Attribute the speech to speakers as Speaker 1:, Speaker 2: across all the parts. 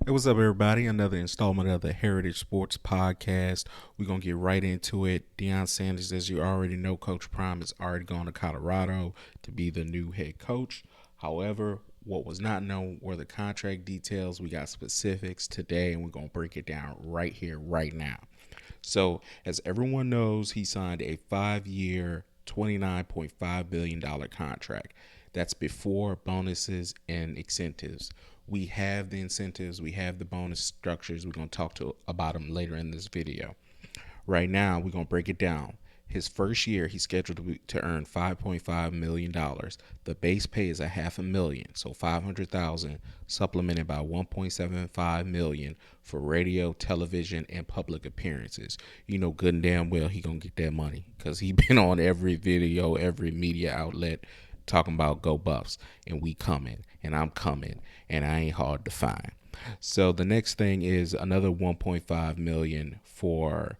Speaker 1: Hey, what's up, everybody? Another installment of the Heritage Sports Podcast. We're going to get right into it. Deion Sanders, as you already know, Coach Prime is already gone to Colorado to be the new head coach. However, what was not known were the contract details. We got specifics today, and we're going to break it down right here, right now. So, as everyone knows, he signed a 5-year, $29.5 billion contract. That's before bonuses and incentives. We have the incentives, we have the bonus structures. We're going to talk about them later in this video. Right now, we're going to break it down. His first year, he's scheduled to earn $5.5 million. The base pay is $500,000, so $500,000 supplemented by $1.75 million for radio, television, and public appearances. You know good and damn well he gonna get that money because he been on every video, every media outlet talking about go Buffs, and we coming, and I'm coming, and I ain't hard to find. So the next thing is another $1.5 million for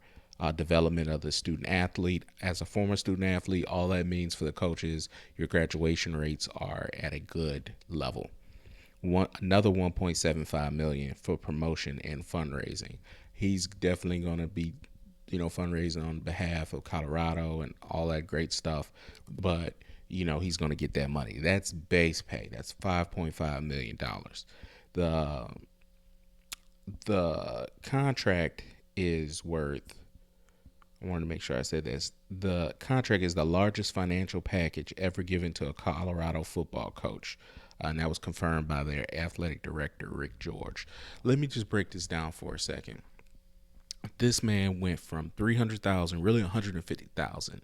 Speaker 1: development of the student athlete. As a former student athlete, all that means for the coaches, your graduation rates are at a good level. Another $1.75 million for promotion and fundraising. He's definitely going to be, fundraising on behalf of Colorado and all that great stuff. But he's going to get that money. That's base pay. That's $5.5 million. The contract is worth, I wanted to make sure I said this. The contract is the largest financial package ever given to a Colorado football coach. And that was confirmed by their athletic director, Rick George. Let me just break this down for a second. This man went from $300,000, really $150,000,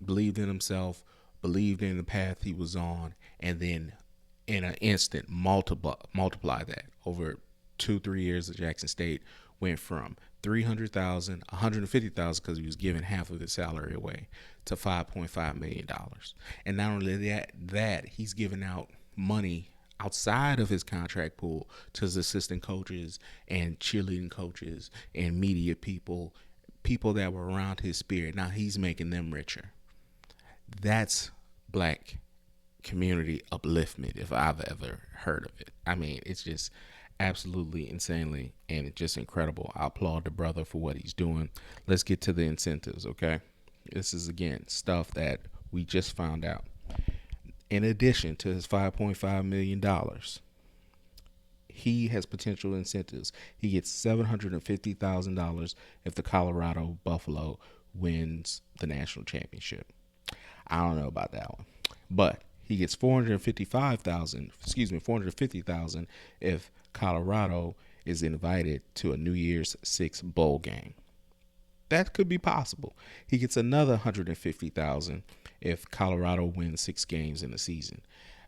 Speaker 1: believed in himself, believed in the path he was on, and then in an instant multiply that over 2-3 years at Jackson State. Went from $300,000, $150,000 because he was giving half of his salary away, to $5.5 million. And not only that he's giving out money outside of his contract pool to his assistant coaches and cheerleading coaches and media people that were around his spirit. Now he's making them richer. That's black community upliftment if I've ever heard of it. I mean, it's just absolutely insanely and just incredible. I applaud the brother for what he's doing. Let's get to the incentives, okay? This is, again, stuff that we just found out. In addition to his $5.5 million, he has potential incentives. He gets $750,000 if the Colorado Buffalo wins the national championship. I don't know about that one, but he gets $450,000 if Colorado is invited to a New Year's Six bowl game. That could be possible. He gets another $150,000 if Colorado wins 6 games in the season,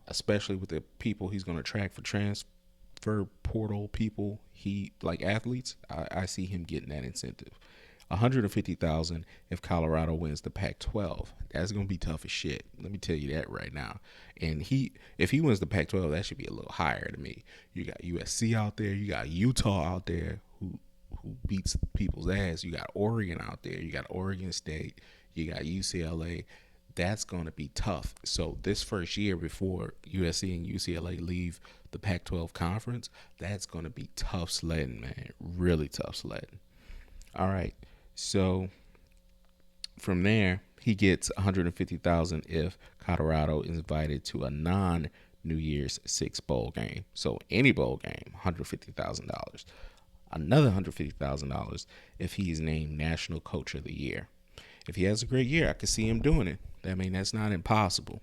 Speaker 1: especially with the people he's going to attract for transfer portal people. He like athletes. I see him getting that incentive. $150,000 if Colorado wins the Pac-12. That's gonna be tough as shit. Let me tell you that right now. And if he wins the Pac-12, that should be a little higher to me. You got USC out there. You got Utah out there who beats people's ass. You got Oregon out there. You got Oregon State. You got UCLA. That's gonna be tough. So this first year before USC and UCLA leave the Pac-12 conference, that's gonna be tough sledding, man. Really tough sledding. All right. So from there, he gets $150,000 if Colorado is invited to a non-New Year's Six bowl game. So any bowl game, $150,000. Another $150,000 if he is named National Coach of the Year. If he has a great year, I could see him doing it. I mean, that's not impossible.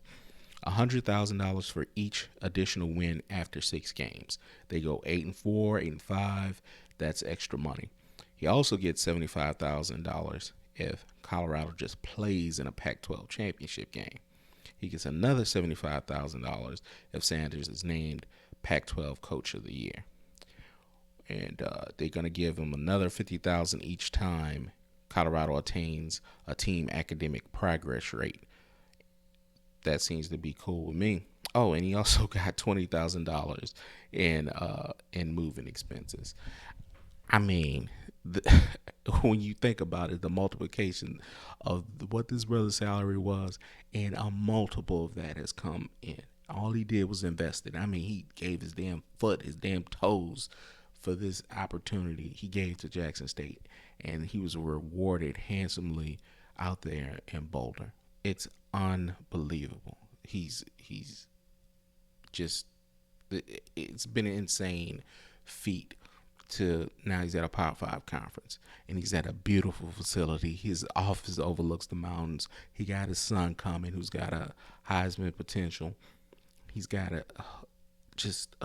Speaker 1: $100,000 for each additional win after 6 games. They go 8-4, 8-5. That's extra money. He also gets $75,000 if Colorado just plays in a Pac-12 championship game. He gets another $75,000 if Sanders is named Pac-12 Coach of the Year. And they're going to give him another $50,000 each time Colorado attains a team academic progress rate. That seems to be cool with me. Oh, and he also got $20,000 in moving expenses. I mean, when you think about it, the multiplication of what this brother's salary was, and a multiple of that has come in All he did was invested. I mean, he gave his damn foot, his damn toes for this opportunity he gave to Jackson State. And he was rewarded handsomely out there in Boulder. It's unbelievable. He's just, it's been an insane feat. To now he's at a Power Five conference and he's at a beautiful facility. His office overlooks the mountains. He got his son coming, who's got a Heisman potential. He's got just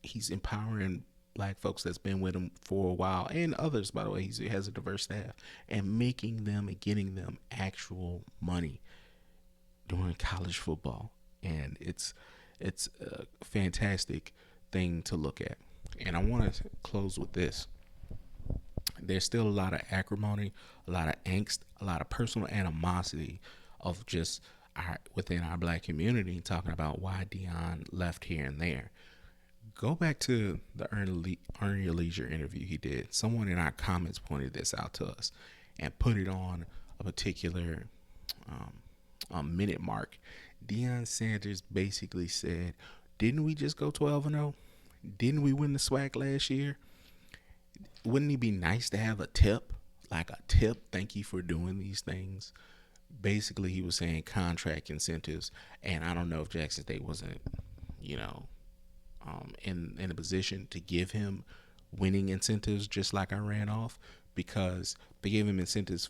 Speaker 1: he's empowering black folks that's been with him for a while, and others, by the way. He has a diverse staff, and making them and getting them actual money during college football, and it's a fantastic thing to look at. And I want to close with this. There's still a lot of acrimony, a lot of angst, a lot of personal animosity of just within our black community, talking about why Deion left here and there. Go back to the Earn Your Leisure interview he did. Someone in our comments pointed this out to us and put it on a particular minute mark. Deion Sanders basically said, "Didn't we just go 12-0? Didn't we win the SWAC last year? Wouldn't it be nice to have a tip? Like a tip, thank you for doing these things." Basically, he was saying contract incentives, and I don't know if Jackson State wasn't, you know, in a position to give him winning incentives, just like I ran off, because they gave him incentives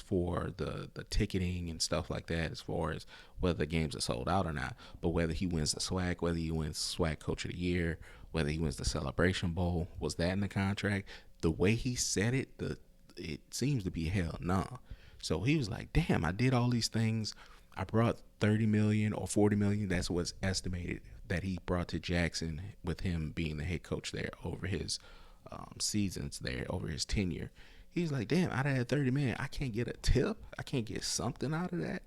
Speaker 1: for the ticketing and stuff like that, as far as whether the games are sold out or not. But whether he wins the SWAC, whether he wins SWAC Coach of the Year, whether he wins the Celebration Bowl, was that in the contract? The way he said it, it seems to be hell no. So he was like, damn, I did all these things. I brought 30 million or 40 million. That's what's estimated that he brought to Jackson, with him being the head coach there over his seasons there, over his tenure. He's like, damn, out of that 30 million, I can't get a tip. I can't get something out of that.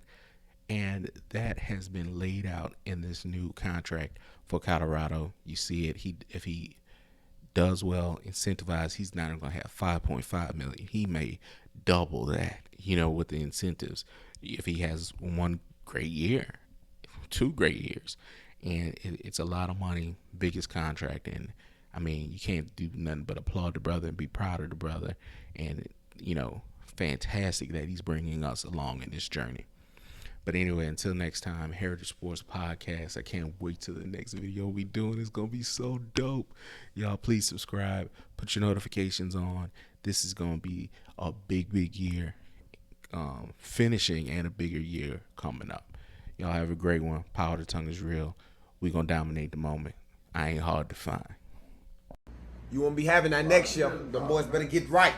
Speaker 1: And that has been laid out in this new contract for Colorado. You see it. If he does well, incentivized, he's not going to have 5.5 million. He may double that, with the incentives, if he has one great year, 2 great years. And it's a lot of money, biggest contract. And I mean, you can't do nothing but applaud the brother and be proud of the brother. And, fantastic that he's bringing us along in this journey. But anyway, until next time, Heritage Sports Podcast. I can't wait till the next video we doing. It's going to be so dope. Y'all, please subscribe. Put your notifications on. This is going to be a big, big year finishing, and a bigger year coming up. Y'all have a great one. Power to Tongue is real. We going to dominate the moment. I ain't hard to find.
Speaker 2: You won't be having that next year. The boys better get right.